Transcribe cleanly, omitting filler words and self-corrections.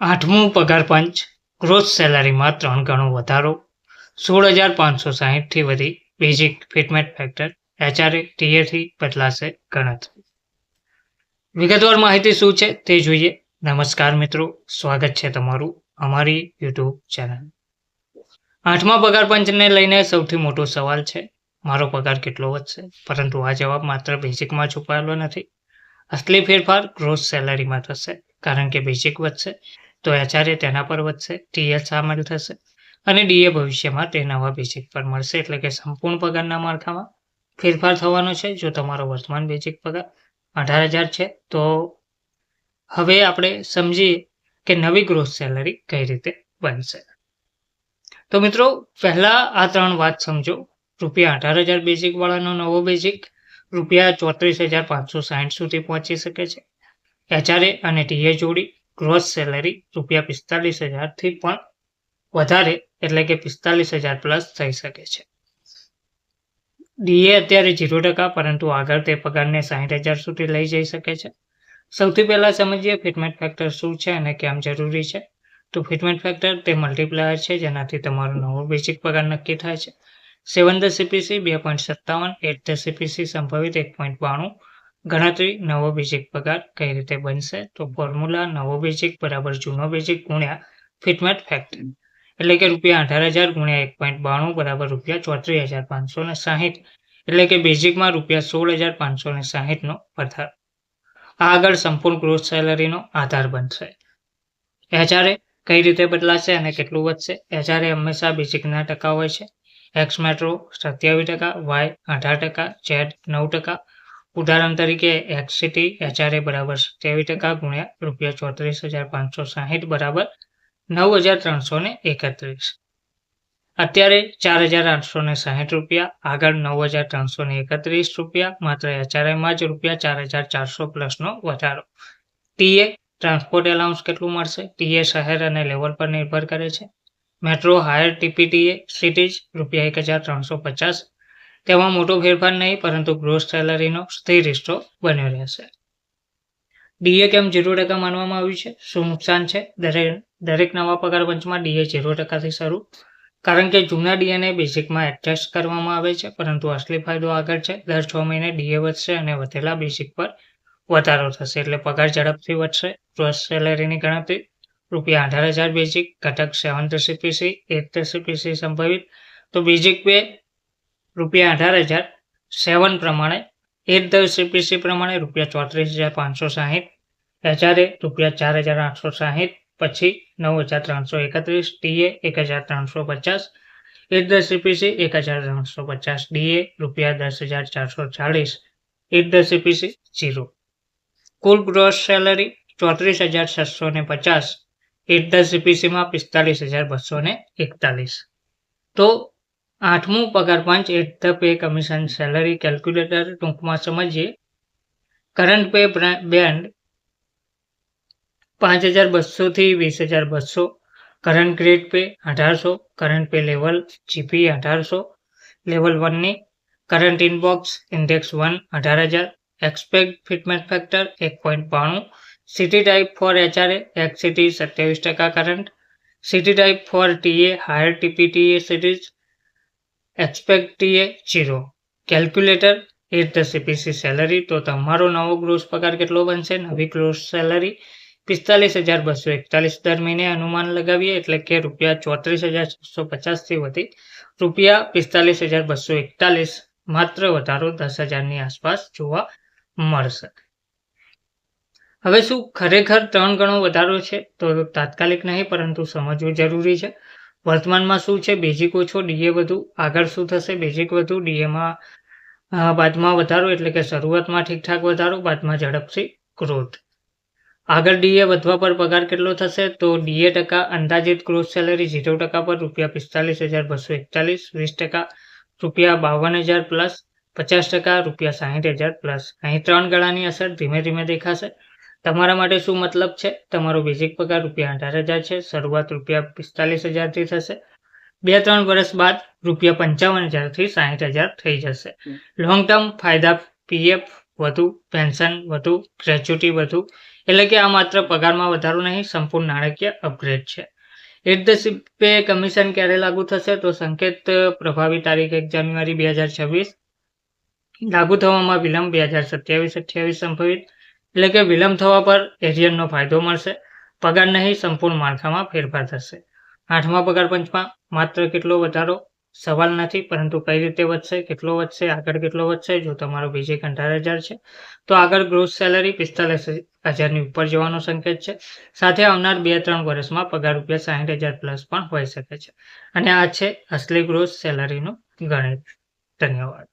આઠમું પગાર પંચ ગ્રોસ સેલરીમાં 3 ગણો વધારો 16,560 થી વધી બેઝિક ફિટમેન્ટ ફેક્ટર એચઆરએ ટીએથી બદલાશે ગણતરી. વિગતવાર માહિતી શું છે તે જોઈએ. નમસ્કાર મિત્રો, સ્વાગત છે તમારું અમારી યુટ્યુબ ચેનલ. આઠમા પગાર પંચને લઈને સૌથી મોટો સવાલ છે મારો પગાર કેટલો વધશે, પરંતુ આ જવાબ માત્ર બેઝિકમાં છુપાયેલો નથી. અસલી ફેરફાર ગ્રોસ સેલરીમાં થશે, કારણ કે બેઝિક વધશે તો એચઆરએ તેના પર વધશે, ટીએલ સામેલ થશે અને ડીએ ભવિષ્યમાં તે નવા બેઝિક પર મળશે. એટલે કે સંપૂર્ણ પગારના માળખામાં ફેરફાર થવાનો છે. જો તમારો વર્તમાન બેઝિક પગાર 18,000 છે તો હવે આપણે સમજીએ કે નવી ગ્રોસ સેલરી કઈ રીતે બનશે. તો મિત્રો, પહેલા આ 3 વાત સમજો. ₹18,000 બેઝિક વાળાનો નવો બેઝિક ₹34,560 સુધી પહોંચી શકે છે. એચઆરએ અને ટીએ જોડી ગ્રોસ સેલરી ₹45,000 થી પણ વધારે, એટલે કે 45,000 પ્લસ થઈ શકે છે. ડીએ અત્યારે 0%, પરંતુ આગળ તે પગારને 60,000 સુધી લઈ જઈ શકે છે. સૌથી પહેલા સમજીએ ફિટમેન્ટ ફેક્ટર શું છે અને કેમ જરૂરી છે. તો ફિટમેન્ટ ફેક્ટર તે મલ્ટીપ્લાયર છે જેનાથી તમારો નવો બેઝિક પગાર નક્કી થાય છે. 7 ધ સીપીસી 2.57, 8 ધ સીપીસી સંભવિત 1.92. ગણતરી નવો બેઝિક પગાર કઈ રીતે બનશે? તો ફોર્મ્યુલા નવો બેઝિક બરાબર જૂનો બેઝિક ગુણ્યા ફિટમેન્ટ ફેક્ટર, એટલે કે ₹18,000 ગુણ્યા 1.92 બરાબર ₹34,560, એટલે કે બેઝિકમાં ₹16,560 નો વધારો. આ આગળ સંપૂર્ણ ગ્રોસ સેલરીનો આધાર બનશે. એચઆરએ કઈ રીતે બદલાશે અને કેટલું વધશે? એચઆરએ હંમેશા બેઝિકના ટકા હોય છે. X metro 27%, Y 18%, Z 9%. ઉદાહરણ તરીકે એક્સ સિટી એચઆરએ બરાબર 27% ગુણ્યા ₹34,560 બરાબર ₹9,331. અત્યારે ₹4,860, આગળ ₹9,331, માત્ર એચઆરએમાં જ ₹4,400 પ્લસનો વધારો. ટીએ ટ્રાન્સપોર્ટ એલાઉન્સ કેટલું મળશે? ટીએ શહેર અને લેવલ પર નિર્ભર કરે છે. Metro higher TPTA cities ₹1,350. તેમાં મોટો ફેરફાર નહીં, પરંતુ ગ્રોસ સેલરીનો સ્થિર હિસ્સો બન્યો રહેશે. ડીએ કેમ 0% માનવામાં આવ્યું છે? શું નુકસાન છે? દરેક નવા પગાર પંચમાં ડીએ 0% થી શરૂ, કારણ કે જૂના ડીએને બેઝિકમાં એડજસ્ટ કરવામાં આવે છે. પરંતુ અસલી ફાયદો આગળ છે. દર 6 મહિને ડીએ વધશે અને વધેલા બેઝિક પર વધારો થશે, એટલે પગાર ઝડપથી વધશે. ગ્રોસ સેલરીની ગણતરી ₹18,000 બેઝિક ઘટક 7 ધ સીપીસી 8 ધ સીપીસી સંભવિત. તો બેઝિક પે ₹18,000, 7 પ્રમાણે 8 ધ સીપીસી પ્રમાણે ₹34,560, એચઆરએ ₹4,860, પછી 9,331, ટીએ 1,350, 8 ધ સીપીસી 1,350, ડીએ ₹10,440, 8 ધ સીપીસી 0. કુલ ગ્રોસ સેલરી 34,650, 8 ધ સીપીસીમાં 45,241. તો આઠમું પગાર પંચ 8 ધ પે કમિશન સેલરી કેલ્ક્યુલેટર ટૂંકમાં સમજીએ. કરંટ પે બેન્ડ 5,200 થી 20,200, current grade pay 1,800, current pay level GP 1,800, level 1ની current inbox index 1 18,000, expect fitment factor 1.92, city type for HRA X city 27% current, city type for TA higher TPTA cities expect TA 0. Calculator 8 ધ CPC salary. તો તમારો નવો gross પગાર કેટલો બનશે? નવી gross salary 45,241 દર મહિને અનુમાન લગાવીએ, એટલે કે ₹34,650 થી વધી ₹45,241, માત્ર વધારો 10,000ની આસપાસ જોવા મળશે. હવે શું ખરેખર 3 ગણો વધારો છે? તો તાત્કાલિક નહીં, પરંતુ સમજવું જરૂરી છે. વર્તમાનમાં શું છે? બેઝિક ઓછો, ડીએ વધુ. આગળ શું થશે? બેઝિક વધુ, ડીએમાં બાદમાં વધારો, એટલે કે શરૂઆતમાં ઠીકઠાક વધારો, બાદમાં ઝડપથી ગ્રોથ. આગળ ડીએ વધવા પર પગાર કેટલો થશે? તો ડીએ ટકા અંદાજિત ગ્રોસ સેલરી 0% પર ₹45,241, 20% ₹52,000 પ્લસ, 50% ₹60,000 પ્લસ. અહીં 3 ગણાની અસર ધીમે ધીમે દેખાશે. તમારા માટે શું મતલબ છે? તમારો બેઝિક પગાર ₹18,000 છે. શરૂઆત ₹45,000 થી થશે. 2-3 વર્ષ બાદ ₹55,000 થી 60,000 થઈ જશે. લોંગ ટર્મ ફાયદા: પીએફ વધુ, પેન્શન વધુ, ગ્રેચ્યુટી વધુ, એટલે કે આ માત્ર પગારમાં વધારો નહીં, સંપૂર્ણ નાણાકીય અપગ્રેડ છે. ઇન્ટર્નશીપ કમિશન ક્યારે લાગુ થશે? તો સંકેત પ્રભાવી તારીખ 1 જાન્યુઆરી 2026. લાગુ થવામાં વિલંબ 2027-28 સંભવિત. એટલે કે વિલંબ થવા પર એરિયરનો ફાયદો મળશે. પગાર નહીં, સંપૂર્ણ માળખામાં ફેરફાર થશે. 8મા પગાર પંચમાં માત્ર કેટલો વધારો સવાલ નથી, પરંતુ કઈ રીતે વધશે, કેટલો વધશે, આગળ કેટલો વધશે. જો તમારો બેઝિક 18,000 છે તો આગળ ગ્રોસ સેલરી 45,000ની ઉપર જવાનો સંકેત છે. સાથે આવનાર 2-3 વર્ષમાં પગાર ₹60,000 પ્લસ પણ હોઈ શકે છે. અને આ છે અસલી ગ્રોસ સેલરીનું ગણિત. ધન્યવાદ.